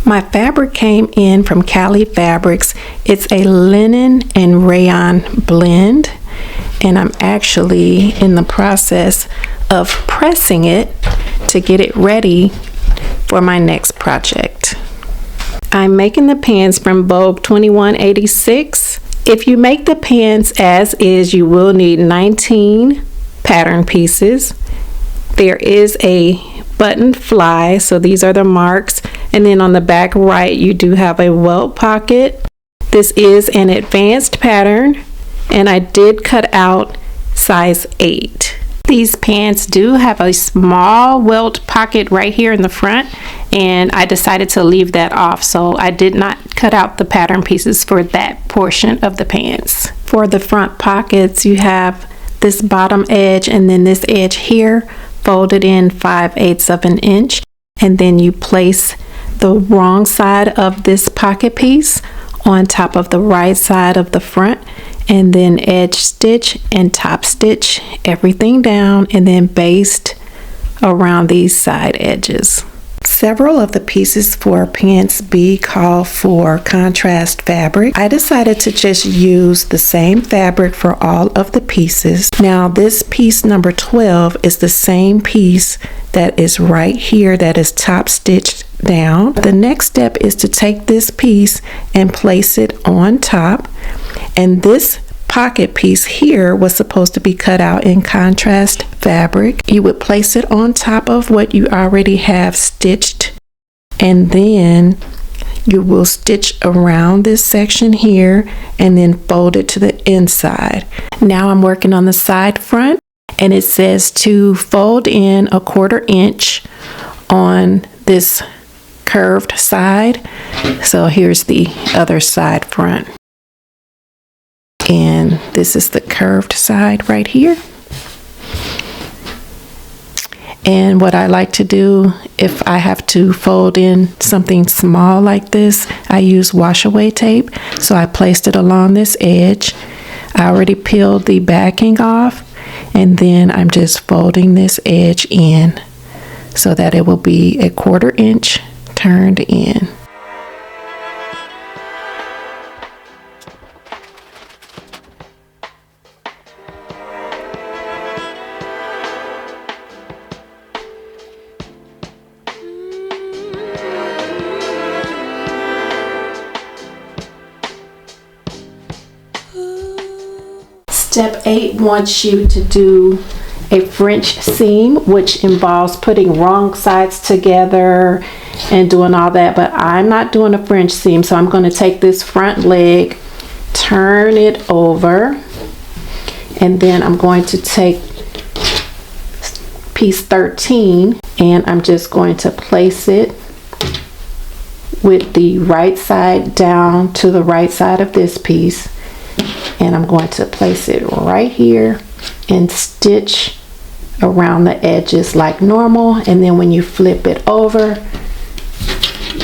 My fabric came in from Cali Fabrics. It's a linen and rayon blend, and I'm actually in the process of pressing it to get it ready for my next project. I'm making the pants from Vogue 2186. If you make the pants as is, you will need 19 pattern pieces. There is a button fly, so these are the marks, and then on the back right you do have a welt pocket. This is an advanced pattern, and I did cut out size 8. These pants do have a small welt pocket right here in the front, and I decided to leave that off, so I did not cut out the pattern pieces for that portion of the pants. For the front pockets, you have this bottom edge and then this edge here folded in 5/8 of an inch, and then you place the wrong side of this pocket piece on top of the right side of the front, and then edge stitch and top stitch everything down, and then baste around these side edges. Several of the pieces for pants B call for contrast fabric. I decided to just use the same fabric for all of the pieces. Now this piece number 12 is the same piece that is right here that is top stitched down. The next step is to take this piece and place it on top, and this pocket piece here was supposed to be cut out in contrast fabric. You would place it on top of what you already have stitched, and then you will stitch around this section here and then fold it to the inside. Now I'm working on the side front, and it says to fold in 1/4 inch on this curved side. So here's the other side front, and this is the curved side right here. And what I like to do, if I have to fold in something small like this, I use wash away tape. So I placed it along this edge. I already peeled the backing off, and then I'm just folding this edge in so that it will be 1/4 inch turned in. Step 8 wants you to do a French seam, which involves putting wrong sides together and doing all that, but I'm not doing a French seam. So I'm going to take this front leg, turn it over, and then I'm going to take piece 13 and I'm just going to place it with the right side down to the right side of this piece, and I'm going to place it right here and stitch around the edges like normal, and then when you flip it over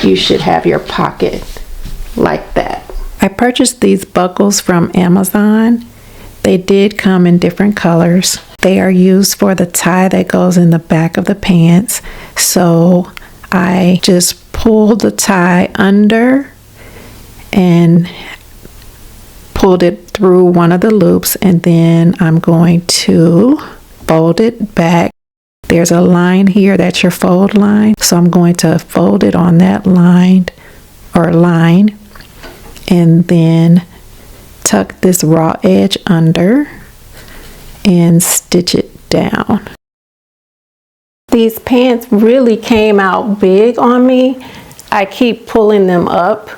you should have your pocket like that. I purchased these buckles from Amazon. They did come in different colors. They are used for the tie that goes in the back of the pants, so I just pulled the tie under and pulled it through one of the loops, and then I'm going to fold it back. There's a line here, that's your fold line, so I'm going to fold it on that line, and then tuck this raw edge under and stitch it down. These pants really came out big on me. I keep pulling them up.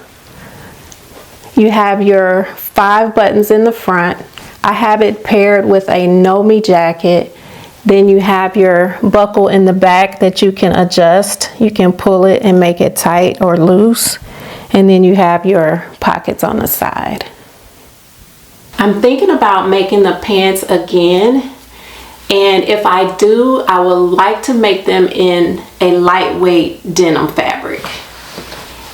You have your 5 buttons in the front. I have it paired with a know-me jacket. Then you have your buckle in the back that you can adjust. You can pull it and make it tight or loose. And then you have your pockets on the side. I'm thinking about making the pants again. And if I do, I would like to make them in a lightweight denim fabric.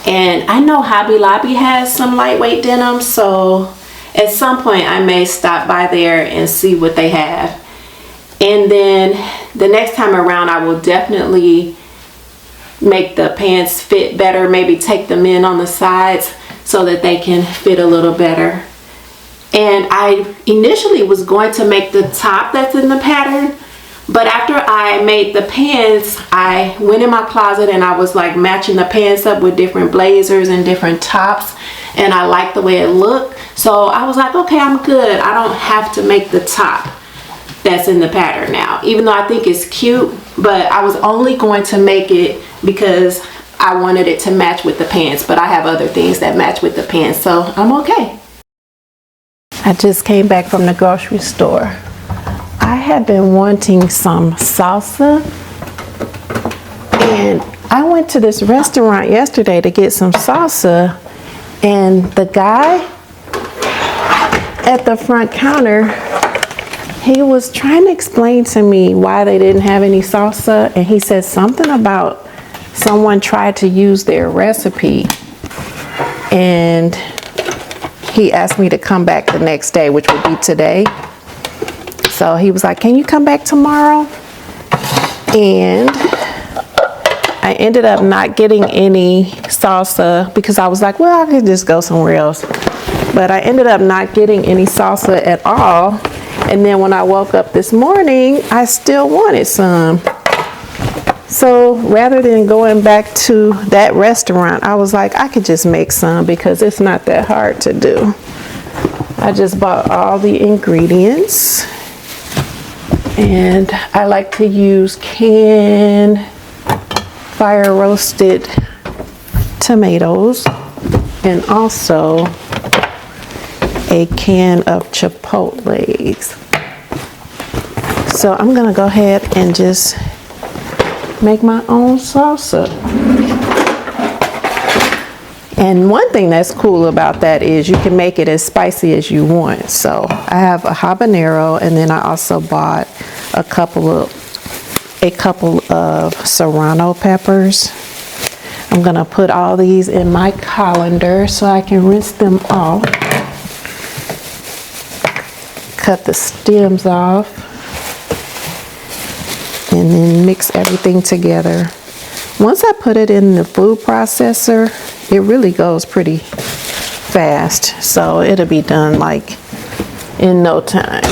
And I know Hobby Lobby has some lightweight denim, so at some point I may stop by there and see what they have. And then the next time around I will definitely make the pants fit better, maybe take them in on the sides so that they can fit a little better. And I initially was going to make the top that's in the pattern, but after I made the pants, I went in my closet and I was like matching the pants up with different blazers and different tops, and I liked the way it looked. So I was like, okay, I'm good. I don't have to make the top that's in the pattern now, even though I think it's cute, but I was only going to make it because I wanted it to match with the pants, but I have other things that match with the pants, so I'm okay. I just came back from the grocery store. I had been wanting some salsa, and I went to this restaurant yesterday to get some salsa, and the guy at the front counter, he was trying to explain to me why they didn't have any salsa, and he said something about someone tried to use their recipe, and he asked me to come back the next day, which would be today. So he was like, can you come back tomorrow? And I ended up not getting any salsa because I was like, well, I could just go somewhere else. But I ended up not getting any salsa at all. And then when I woke up this morning, I still wanted some. So rather than going back to that restaurant, I was like, I could just make some because it's not that hard to do. I just bought all the ingredients, and I like to use canned fire roasted tomatoes and also a can of chipotles. So I'm gonna go ahead and just make my own salsa. And one thing that's cool about that is you can make it as spicy as you want. So I have a habanero, and then I also bought a couple of serrano peppers. I'm gonna put all these in my colander so I can rinse them off. Cut the stems off, and then mix everything together. Once I put it in the food processor, it really goes pretty fast, so it'll be done like in no time.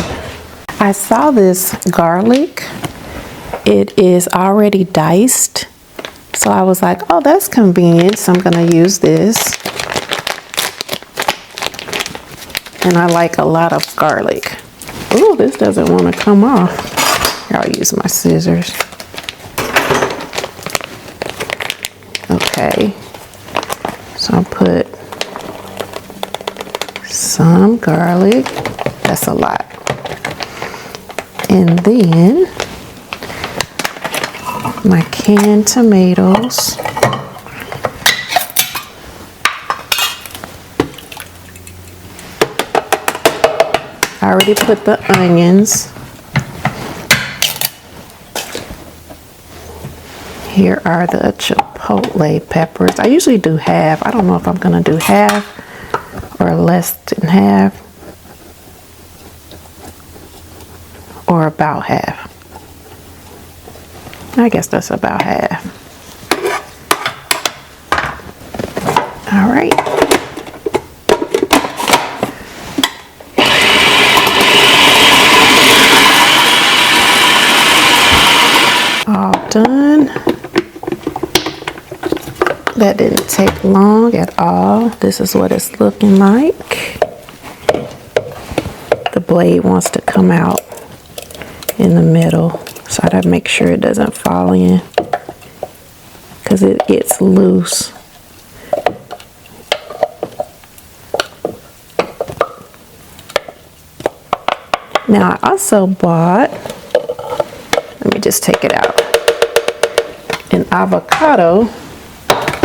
I saw this garlic. It is already diced, so I was like, oh, that's convenient, so I'm gonna use this. And I like a lot of garlic. Oh, this doesn't want to come off. Here, I'll use my scissors. Okay, so I'll put some garlic. That's a lot. And then my canned tomatoes. I already put the onions. Here are the chipotle peppers. I usually do half. I don't know if I'm gonna do half or less than half or about half. I guess that's about half. All right. All done. That didn't take long at all. This is what it's looking like. The blade wants to come out in the middle, so I gotta make sure it doesn't fall in because it gets loose. Now I also bought, let me just take it out, an avocado.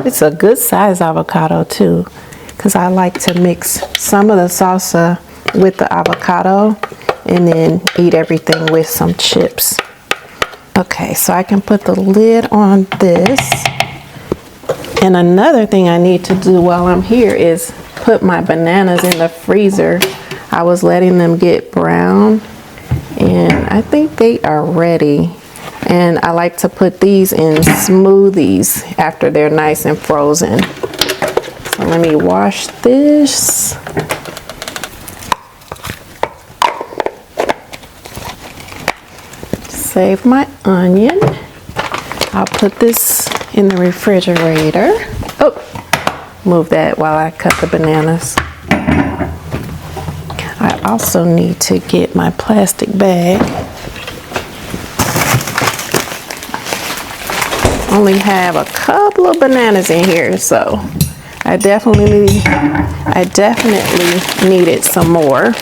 It's a good size avocado too, because I like to mix some of the salsa with the avocado and then eat everything with some chips. Okay, so I can put the lid on this. And another thing I need to do while I'm here is put my bananas in the freezer. I was letting them get brown, and I think they are ready. And I like to put these in smoothies after they're nice and frozen. So let me wash this. Save my onion. I'll put this in the refrigerator. Oh, move that while I cut the bananas. I also need to get my plastic bag. Only have a couple of bananas in here, so I definitely needed some more.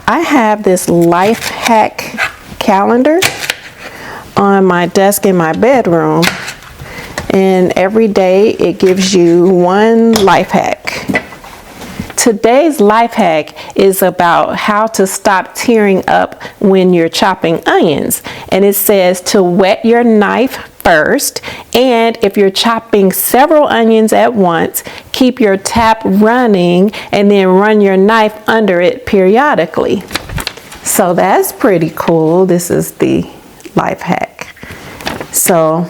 I have this life hack calendar on my desk in my bedroom, and every day it gives you one life hack. Today's life hack is about how to stop tearing up when you're chopping onions. And it says to wet your knife first, and if you're chopping several onions at once, keep your tap running and then run your knife under it periodically. So that's pretty cool. This is the life hack. So,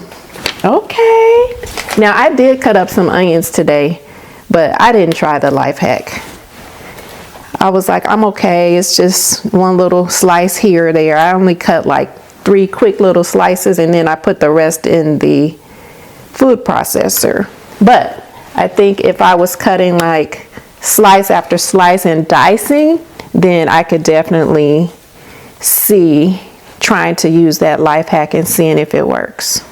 okay. Now I did cut up some onions today, but I didn't try the life hack. I was like, I'm okay. It's just one little slice here or there. I only cut like 3 quick little slices, and then I put the rest in the food processor. But I think if I was cutting like slice after slice and dicing, then I could definitely see trying to use that life hack and seeing if it works.